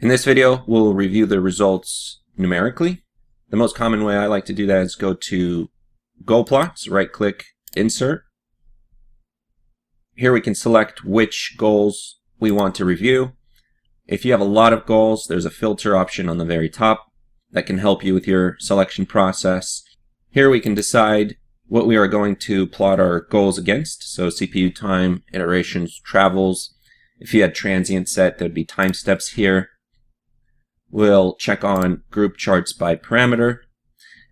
In this video, we'll review the results numerically. The most common way I like to do that is go to goal plots, right-click, insert. Here we can select which goals we want to review. If you have a lot of goals, there's a filter option on the very top that can help you with your selection process. Here we can decide what we are going to plot our goals against. So CPU time, iterations, travels. If you had transient set, there'd be time steps here. We'll check on group charts by parameter.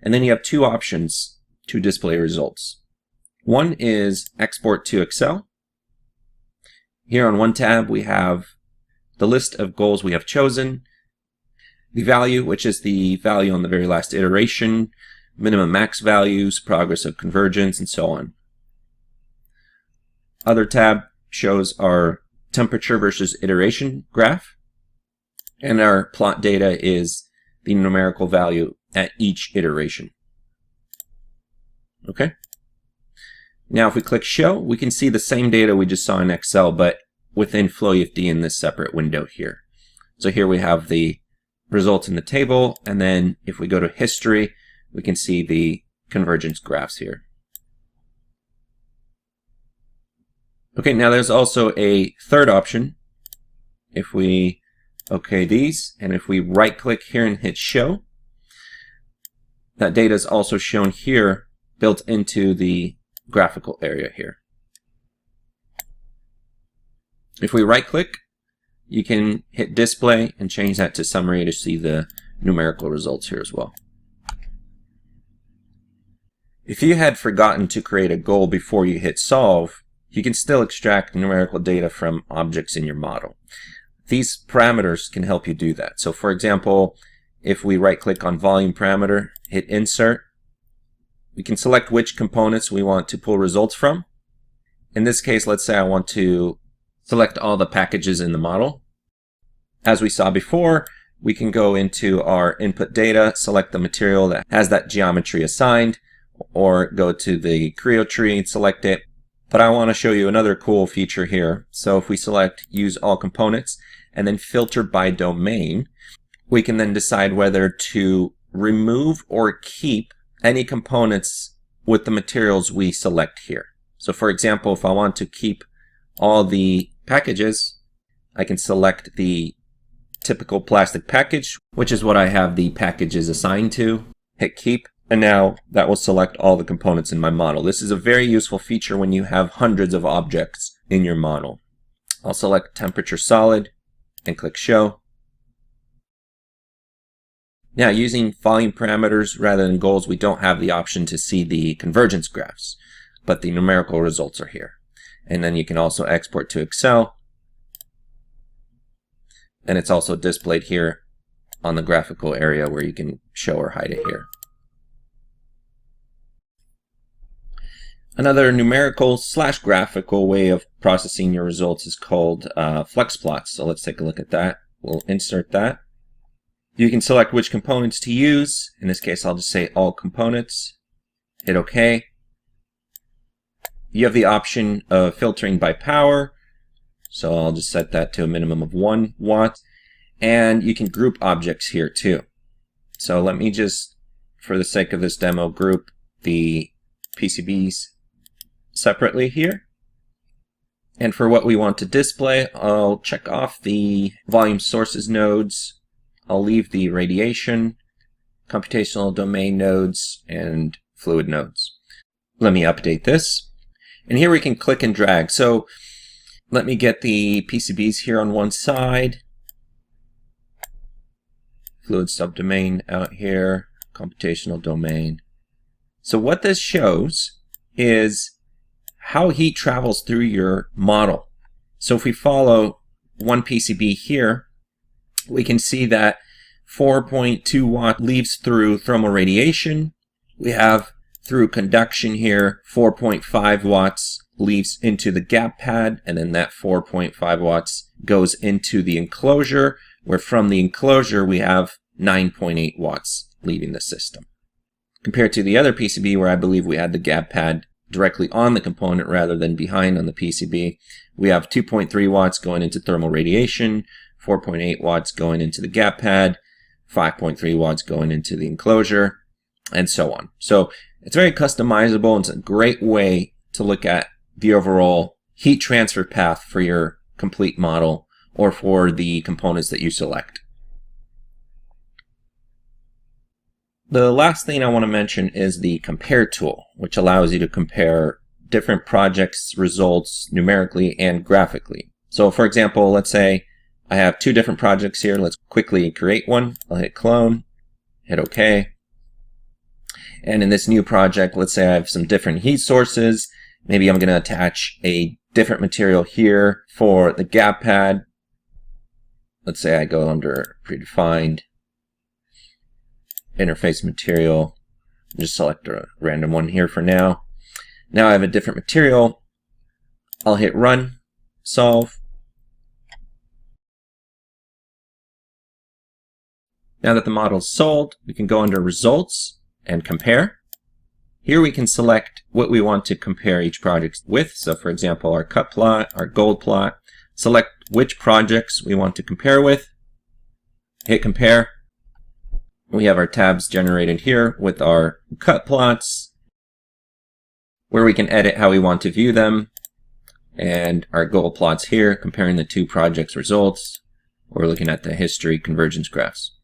And then you have two options to display results. One is export to Excel. Here on one tab, we have the list of goals we have chosen, the value, which is the value on the very last iteration, minimum max values, progress of convergence, and so on. Other tab shows our temperature versus iteration graph. And our plot data is the numerical value at each iteration. Okay. Now if we click show, we can see the same data we just saw in Excel, but within FloEFD in this separate window here. So here we have the results in the table, and then if we go to history, we can see the convergence graphs here. Okay, now there's also a third option. If we OK these, and if we right-click here and hit show, that data is also shown here, built into the graphical area here. If we right-click, you can hit display and change that to summary to see the numerical results here as well. If you had forgotten to create a goal before you hit solve, you can still extract numerical data from objects in your model. These parameters can help you do that. So for example, if we right-click on volume parameter, hit insert, we can select which components we want to pull results from. In this case, let's say I want to select all the packages in the model. As we saw before, we can go into our input data, select the material that has that geometry assigned, or go to the Creo tree and select it. But I want to show you another cool feature here. So if we select use all components and then filter by domain, we can then decide whether to remove or keep any components with the materials we select here. So for example, if I want to keep all the packages, I can select the typical plastic package, which is what I have the packages assigned to, hit keep. And now that will select all the components in my model. This is a very useful feature when you have hundreds of objects in your model. I'll select temperature solid and click show. Now using volume parameters rather than goals, we don't have the option to see the convergence graphs, but the numerical results are here. And then you can also export to Excel. And it's also displayed here on the graphical area where you can show or hide it here. Another numerical / graphical way of processing your results is called Flux plots. So let's take a look at that. We'll insert that. You can select which components to use. In this case, I'll just say all components. Hit OK. You have the option of filtering by power. So I'll just set that to a minimum of 1 watt. And you can group objects here too. So let me just, for the sake of this demo, group the PCBs separately here. And for what we want to display, I'll check off the volume sources nodes. I'll leave the radiation, computational domain nodes, and fluid nodes. Let me update this. And here we can click and drag. So let me get the PCBs here on one side. Fluid subdomain out here, computational domain. So what this shows is how heat travels through your model. So if we follow one PCB here, we can see that 4.2 watt leaves through thermal radiation. We have through conduction here, 4.5 watts leaves into the gap pad, and then that 4.5 watts goes into the enclosure, where from the enclosure we have 9.8 watts leaving the system. Compared to the other PCB where I believe we had the gap pad directly on the component rather than behind on the PCB, we have 2.3 watts going into thermal radiation, 4.8 watts going into the gap pad, 5.3 watts going into the enclosure, and so on. So it's very customizable, and it's a great way to look at the overall heat transfer path for your complete model or for the components that you select. The last thing I want to mention is the compare tool, which allows you to compare different projects' results numerically and graphically. So for example, let's say I have two different projects here. Let's quickly create one. I'll hit clone, hit OK. And in this new project, let's say I have some different heat sources. Maybe I'm going to attach a different material here for the gap pad. Let's say I go under predefined interface material. Just select a random one here for now. Now I have a different material. I'll hit run, solve. Now that the model is solved, we can go under results and compare. Here we can select what we want to compare each project with. So for example, our cut plot, our gold plot. Select which projects we want to compare with. Hit compare. We have our tabs generated here with our cut plots, where we can edit how we want to view them, and our gold plots here comparing the two projects' results. We're looking at the history convergence graphs.